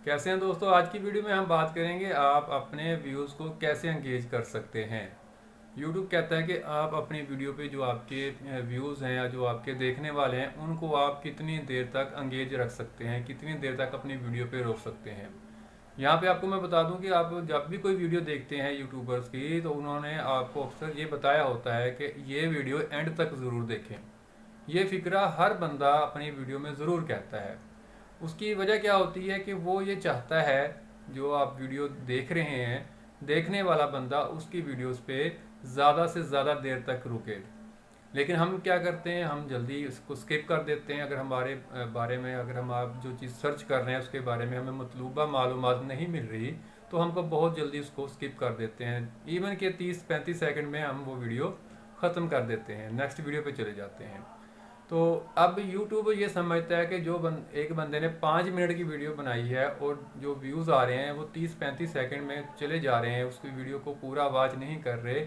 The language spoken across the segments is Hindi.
कैसे हैं दोस्तों। आज की वीडियो में हम बात करेंगे आप अपने व्यूज़ को कैसे एंगेज कर सकते हैं। YouTube कहता है कि आप अपनी वीडियो पे जो आपके व्यूज़ हैं या जो आपके देखने वाले हैं उनको आप कितनी देर तक एंगेज रख सकते हैं, कितनी देर तक अपनी वीडियो पे रोक सकते हैं। यहाँ पे आपको मैं बता दूं कि आप जब भी कोई वीडियो देखते हैं यूट्यूबर्स की, तो उन्होंने आपको अक्सर ये बताया होता है कि ये वीडियो एंड तक ज़रूर देखें। ये फ़िक्रा हर बंदा अपनी वीडियो में ज़रूर कहता है। उसकी वजह क्या होती है कि वो ये चाहता है जो आप वीडियो देख रहे हैं, देखने वाला बंदा उसकी वीडियोस पे ज़्यादा से ज़्यादा देर तक रुके। लेकिन हम क्या करते हैं, हम जल्दी इसको स्किप कर देते हैं। अगर हमारे बारे में, अगर हम आप जो चीज़ सर्च कर रहे हैं उसके बारे में हमें मतलूबा मालूमात नहीं मिल रही, तो हमको बहुत जल्दी उसको स्किप कर देते हैं। इवन के 30-35 सेकंड में हम वो वीडियो ख़त्म कर देते हैं, नेक्स्ट वीडियो पे चले जाते हैं। तो अब यूट्यूब ये समझता है कि एक बंदे ने 5 मिनट की वीडियो बनाई है और जो व्यूज़ आ रहे हैं वो 30-35 सेकंड में चले जा रहे हैं, उसकी वीडियो को पूरा वॉच नहीं कर रहे।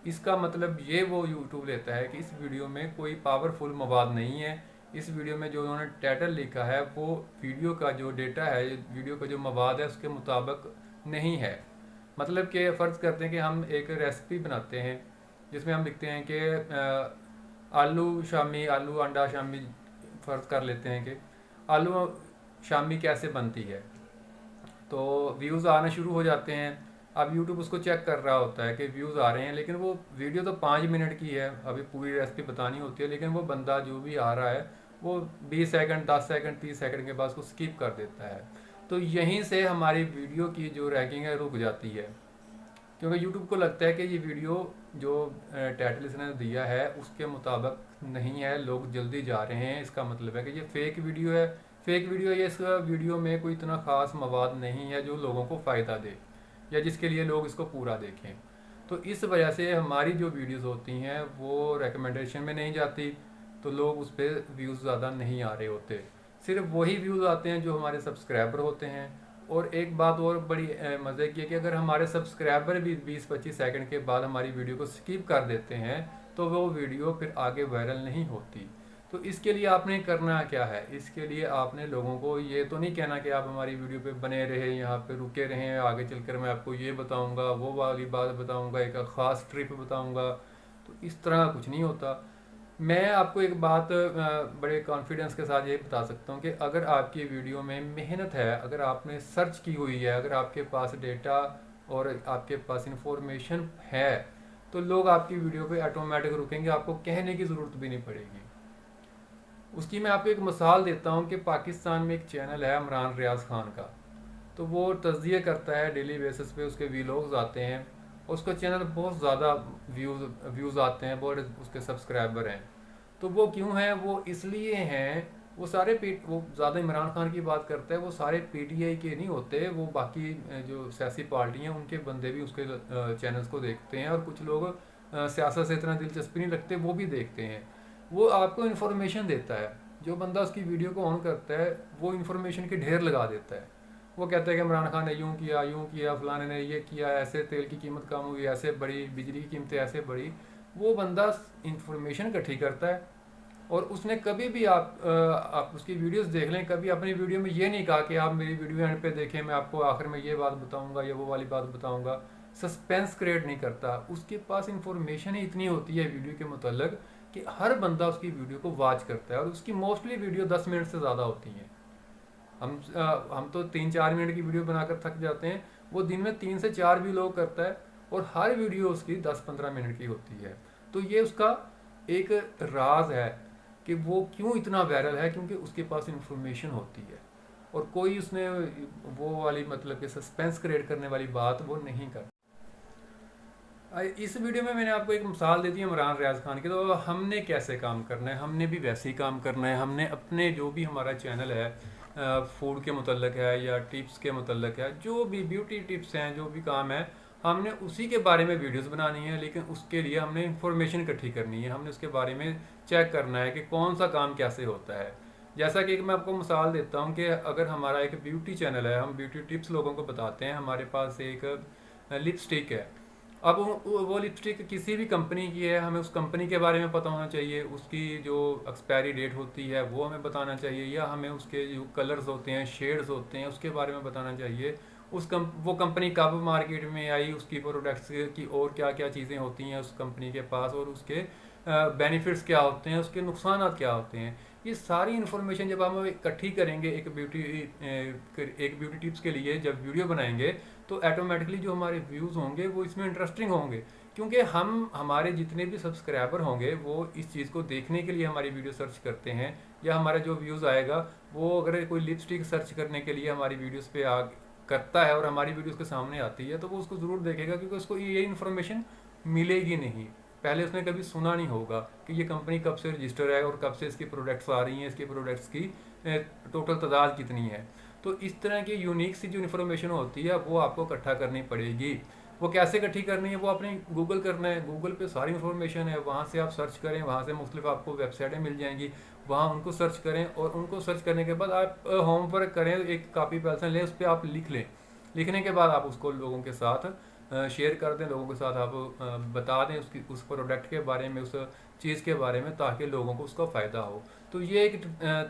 इसका मतलब ये वो यूट्यूब लेता है कि इस वीडियो में कोई पावरफुल मवाद नहीं है। इस वीडियो में जो उन्होंने टाइटल लिखा है वो वीडियो का जो डेटा है, वीडियो का जो मवाद है उसके मुताबिक नहीं है। मतलब कि फ़र्ज़ करते हैं कि हम एक रेसिपी बनाते हैं जिसमें हम लिखते हैं कि आलू शामी, आलू अंडा शामी, फ़र्ज़ कर लेते हैं कि आलू शामी कैसे बनती है। तो व्यूज़ आना शुरू हो जाते हैं। अब यूट्यूब उसको चेक कर रहा होता है कि व्यूज़ आ रहे हैं, लेकिन वो वीडियो तो 5 मिनट की है, अभी पूरी रेसिपी बतानी होती है, लेकिन वो बंदा जो भी आ रहा है वो 20 सेकंड, 10 सेकंड, 30 सेकंड के बाद उसको स्किप कर देता है। तो यहीं से हमारी वीडियो की जो रैंकिंग है रुक जाती है, क्योंकि यूट्यूब को लगता है कि ये वीडियो जो टाइटल इसने दिया है उसके मुताबिक नहीं है, लोग जल्दी जा रहे हैं, इसका मतलब है कि ये फेक वीडियो है। फेक वीडियो या इस वीडियो में कोई इतना ख़ास मवाद नहीं है जो लोगों को फ़ायदा दे या जिसके लिए लोग इसको पूरा देखें। तो इस वजह से हमारी जो वीडियोस होती हैं वो रिकमेंडेशन में नहीं जाती, तो लोग उस पर व्यूज़ ज़्यादा नहीं आ रहे होते। सिर्फ वही व्यूज़ आते हैं जो हमारे सब्सक्राइबर होते हैं। और एक बात और बड़ी मज़े की है कि अगर हमारे सब्सक्राइबर भी 20-25 सेकंड के बाद हमारी वीडियो को स्किप कर देते हैं तो वो वीडियो फिर आगे वायरल नहीं होती। तो इसके लिए आपने करना क्या है, इसके लिए आपने लोगों को ये तो नहीं कहना कि आप हमारी वीडियो पे बने रहे, यहाँ पे रुके रहें, आगे चलकर मैं आपको ये बताऊँगा, वो वाली बात बताऊँगा, एक ख़ास ट्रिप बताऊँगा। तो इस तरह कुछ नहीं होता। मैं आपको एक बात बड़े कॉन्फिडेंस के साथ ये बता सकता हूँ कि अगर आपकी वीडियो में मेहनत है, अगर आपने सर्च की हुई है, अगर आपके पास डेटा और आपके पास इंफॉर्मेशन है, तो लोग आपकी वीडियो पे ऑटोमेटिक रुकेंगे, आपको कहने की ज़रूरत भी नहीं पड़ेगी। उसकी मैं आपको एक मिसाल देता हूँ कि पाकिस्तान में एक चैनल है इमरान रियाज खान का। तो वो तज्ज़िये करता है डेली बेसिस पे, उसके वीलॉग्स आते हैं, उसका चैनल बहुत ज़्यादा व्यूज़ आते हैं, बहुत उसके सब्सक्राइबर हैं। तो वो क्यों हैं? वो इसलिए हैं, वो ज़्यादा इमरान खान की बात करता है, वो सारे पीटीआई के नहीं होते, वो बाकी जो सियासी पार्टी हैं उनके बंदे भी उसके चैनल्स को देखते हैं, और कुछ लोग सियासत से इतना दिलचस्पी नहीं रखते वो भी देखते हैं। वो आपको इन्फॉर्मेशन देता है। जो बंदा उसकी वीडियो को ऑन करता है वो इन्फॉर्मेशन के ढेर लगा देता है। वो कहता है कि इमरान खान ने यूँ किया, फलाने ने ये किया, ऐसे तेल की कीमत कम हुई, ऐसे बढ़ी, बिजली की कीमतें ऐसे बढ़ी। वो बंदा इंफॉर्मेशन इकट्ठी करता है, और उसने कभी भी आप उसकी वीडियोस देख लें, कभी अपनी वीडियो में ये नहीं कहा कि आप मेरी वीडियो एंड पे देखें, मैं आपको आखिर में ये बात बताऊंगा या वो वाली बात बताऊंगा। सस्पेंस क्रिएट नहीं करता। उसके पास इंफॉर्मेशन ही इतनी होती है वीडियो के मतलब कि हर बंदा उसकी वीडियो को वॉच करता है, और उसकी मोस्टली वीडियो 10 मिनट से ज़्यादा होती हैं। हम तो 3-4 मिनट की वीडियो बनाकर थक जाते हैं, वो दिन में 3 से 4 भी लोग करता है, और हर वीडियो उसकी 10-15 मिनट की होती है। तो ये उसका एक राज है कि वो क्यों इतना वायरल है, क्योंकि उसके पास इंफॉर्मेशन होती है, और कोई उसने वो वाली मतलब कि सस्पेंस क्रिएट करने वाली बात वो नहीं करता। इस वीडियो में मैंने आपको एक मिसाल दे दी इमरान रियाज खान की। तो हमने कैसे काम करना है, हमने भी वैसे ही काम करना है। हमने अपने जो भी हमारा चैनल है फूड के मतलब है या टिप्स के मतलब है, जो भी ब्यूटी टिप्स हैं, जो भी काम है, हमने उसी के बारे में वीडियोस बनानी है। लेकिन उसके लिए हमने इंफॉर्मेशन इकट्ठी करनी है, हमने उसके बारे में चेक करना है कि कौन सा काम कैसे होता है। जैसा कि मैं आपको मिसाल देता हूँ कि अगर हमारा एक ब्यूटी चैनल है, हम ब्यूटी टिप्स लोगों को बताते हैं। हमारे पास एक लिपस्टिक है, अब वो लिपस्टिक किसी भी कंपनी की है, हमें उस कंपनी के बारे में पता होना चाहिए, उसकी जो एक्सपायरी डेट होती है वो हमें बताना चाहिए, या हमें उसके जो कलर्स होते हैं, शेड्स होते हैं, उसके बारे में बताना चाहिए। वो कंपनी कब मार्केट में आई, उसकी प्रोडक्ट्स की और क्या क्या चीज़ें होती हैं उस कंपनी के पास, और उसके बेनिफिट्स क्या होते हैं, उसके नुकसान क्या होते हैं। ये सारी इन्फॉर्मेशन जब हम इकट्ठी करेंगे एक ब्यूटी टिप्स के लिए जब वीडियो बनाएंगे, तो ऑटोमेटिकली जो हमारे व्यूज़ होंगे वो इसमें इंटरेस्टिंग होंगे, क्योंकि हमारे जितने भी सब्सक्राइबर होंगे वो इस चीज़ को देखने के लिए हमारी वीडियो सर्च करते हैं, या हमारा जो व्यूज़ आएगा वो अगर कोई लिपस्टिक सर्च करने के लिए हमारी वीडियोस पे आ करता है और हमारी वीडियोस के सामने आती है, तो वो उसको ज़रूर देखेगा, क्योंकि उसको ये इन्फॉर्मेशन मिलेगी नहीं। पहले उसने कभी सुना नहीं होगा कि ये कंपनी कब से रजिस्टर है और कब से इसकी प्रोडक्ट्स आ रही हैं, इसकी प्रोडक्ट्स की टोटल तादाद कितनी है। तो इस तरह की यूनिक सी जो इन्फॉर्मेशन होती है वो आपको इकट्ठा करनी पड़ेगी। वो कैसे इकट्ठी करनी है, वो आपने गूगल करना है, गूगल पे सारी इन्फॉर्मेशन है, वहाँ से आप सर्च करें, वहाँ से मुख्तलिफ आपको वेबसाइटें मिल जाएंगी, वहाँ उनको सर्च करें, और उनको सर्च करने के बाद आप होम पर करें, एक कापी पेंसिल लें, उस पर आप लिख लें। लिखने के बाद आप उसको लोगों के साथ शेयर कर दें, लोगों के साथ आप बता दें उस प्रोडक्ट के बारे में, उस चीज़ के बारे में, ताकि लोगों को उसका फ़ायदा हो। तो ये एक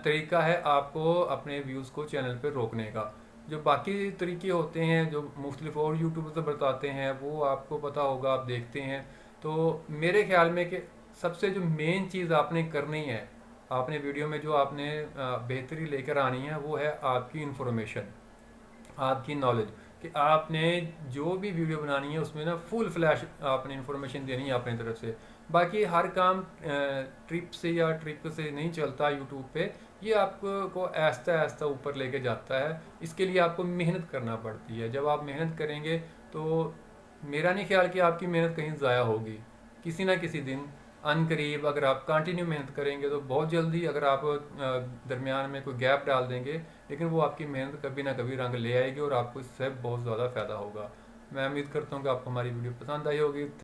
तरीका है आपको अपने व्यूज़ को चैनल पे रोकने का। जो बाकी तरीके होते हैं जो मुख्तलिफ और यूट्यूबर्स बताते हैं वो आपको पता होगा, आप देखते हैं। तो मेरे ख्याल में कि सबसे जो मेन चीज़ आपने करनी है, आपने वीडियो में जो आपने बेहतरी लेकर आनी है, वो है आपकी इन्फॉर्मेशन, आपकी नॉलेज, कि आपने जो भी वीडियो बनानी है उसमें ना फुल फ्लैश आपने इन्फॉर्मेशन देनी है अपनी तरफ से। बाकी हर काम ट्रिप से या ट्रिक से नहीं चलता यूट्यूब पे, ये आपको आहिस्ता आहिस्ता ऊपर लेके जाता है। इसके लिए आपको मेहनत करना पड़ती है। जब आप मेहनत करेंगे तो मेरा नहीं ख्याल कि आपकी मेहनत कहीं ज़ाया होगी। किसी ना किसी दिन अनकरीब अगर आप कंटिन्यू मेहनत करेंगे तो बहुत जल्दी, अगर आप दरमियान में कोई गैप डाल देंगे, लेकिन वो आपकी मेहनत कभी ना कभी रंग ले आएगी और आपको इससे बहुत ज़्यादा फ़ायदा होगा। मैं उम्मीद करता हूँ कि आपको हमारी वीडियो पसंद आई होगी।